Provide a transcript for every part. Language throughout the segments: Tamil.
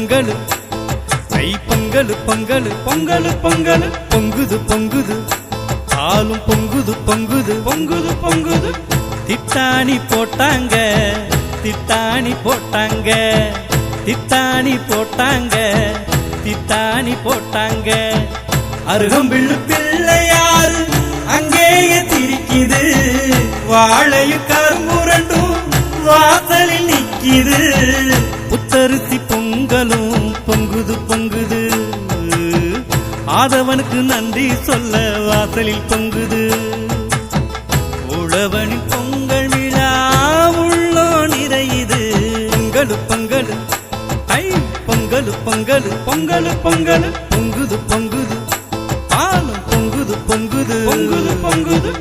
பொங்கல் தை பொங்கல் பொங்கல் பொங்கல் பொங்கல் பொங்குது பொங்குது பாலும் பொங்குது பொங்குது பொங்குது பொங்குது திட்டாணி போட்டாங்க திட்டாணி போட்டாங்க திட்டாணி போட்டாங்க திட்டாணி போட்டாங்க அருகம்பிள்ளு பிள்ளையாரு அங்கேயே திரிக்குது வாழையும் கரும்புரண்டும் வாசலில் நிக்குது புத்தரிசி பொங்கலும் பொங்குது பொங்குது ஆதவனுக்கு நன்றி சொல்ல வாசலில் பொங்குது உழவனின் பொங்கல் விழா உள்ளோ நிறையுது பொங்கல் பொங்கல் ஐ பொங்கல் பொங்கல் பொங்கல் பொங்கல் பொங்குது பொங்குது பாலும் பொங்குது பொங்குது பொங்குது பொங்குது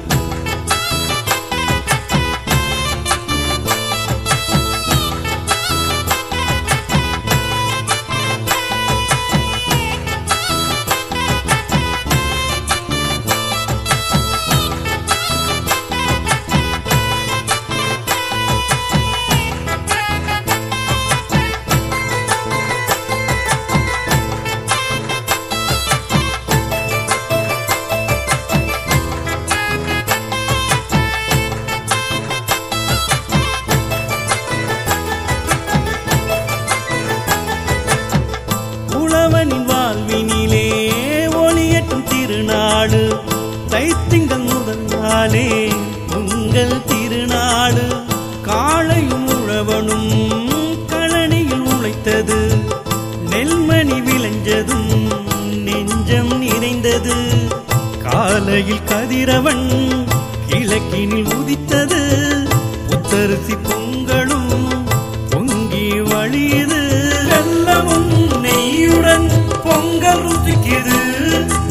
உழவனின் வாழ்வினிலே ஒளியட்டும் திருநாடு தைத்திங்கள் முதல் நாளே உங்கள் திருநாடு காளையும் உழவனும் களனியில் உழைத்தது நெல்மணி விளைஞ்சதும் நெஞ்சம் நிறைந்தது காலையில் கதிரவன் கிழக்கினில் உதித்தது புத்தரிசி பொங்கலும் பொங்கி வழியுது வெல்லமும் நெய்யுடன் பொங்கல் ருசிக்குது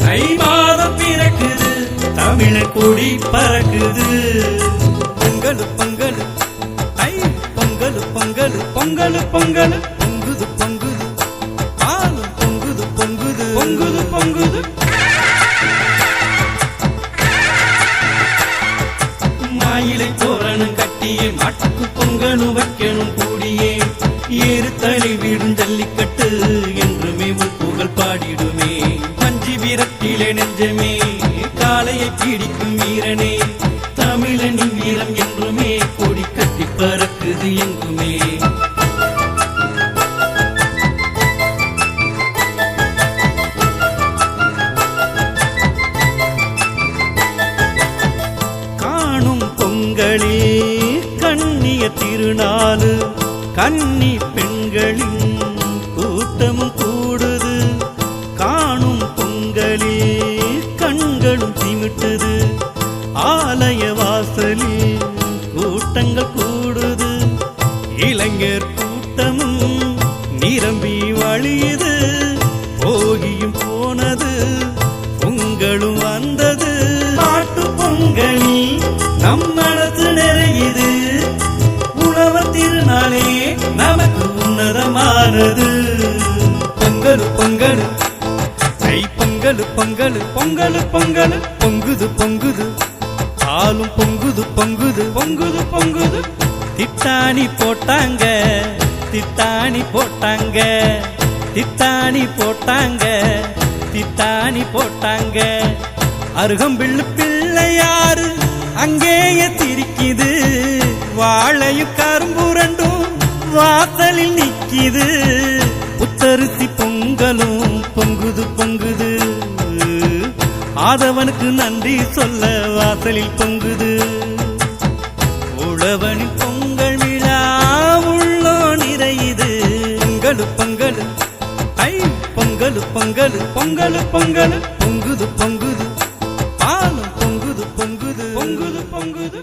தை மாதம் பிறக்குது தமிழர் கொடி பறக்குது பொங்கல் பொங்கல் தை பொங்கல் பொங்கல் பொங்கல் பொங்கல் பொங்குது பொங்குது பாலும் பொங்குது பொங்குது பொங்குது பொங்குது மாயிலை தோரணம் கட்டியே மாட்டுக்கு பொங்கலும் வைக்கணும் கூடியே ஏறு தலை வீடும் ஜல்லிக்கட்டு என்றுமே புகழ் பாடிடுமே மஞ்சி வீரத்திலே நெஞ்சமே காளையை பிடிக்கும் வீரனே தமிழனின் வீரம் என்றுமே கொடி கட்டி பறக்குது எங்குமே காணும் பொங்கலில் கண்ணிய திருநாளு கன்னி பெண்களின் கூட்டமும் கூடுது காணும் பொங்கலில் கண்களும் திமிட்டுது ஆலய வாசலில் கூட்டங்கள் கூடுது இளைஞர் கூட்டமும் நிரம்பி வழியுது போகியும் போனது பொங்கலும் வந்தது பாட்டு பொங்கலில் நம் மனசு நிறையுது உழவர் திருநாளே நமக்கு உன்னதமானது பொங்கல் பொங்கல் தை பொங்கல் பொங்கல் பொங்கல் பொங்கல் பொங்குது பொங்குது பாலும் பொங்குது பொங்குது பொங்குது பொங்குது திட்டாணி போட்டாங்க திட்டாணி போட்டாங்க திட்டாணி போட்டாங்க திட்டாணி போட்டாங்க அருகம்பிள்ளு பிள்ளையாரு அங்கேயே திரிக்குது வாழையும் கரும்புரண்டும் வாசலில் நிக்குது புத்தரிசி பொங்கலும் பொங்குது பொங்குது ஆதவனுக்கு நன்றி சொல்ல வாசலில் பொங்குது உழவனின் பொங்கல் விழா உள்ளோ நிறையுது பொங்கல் பொங்கல் ஐ பொங்கல் பொங்கல் பொங்கல் பொங்கல் பொங்குது பொங்குது பாலும் பொங்குது பொங்குது பொங்குது பொங்குது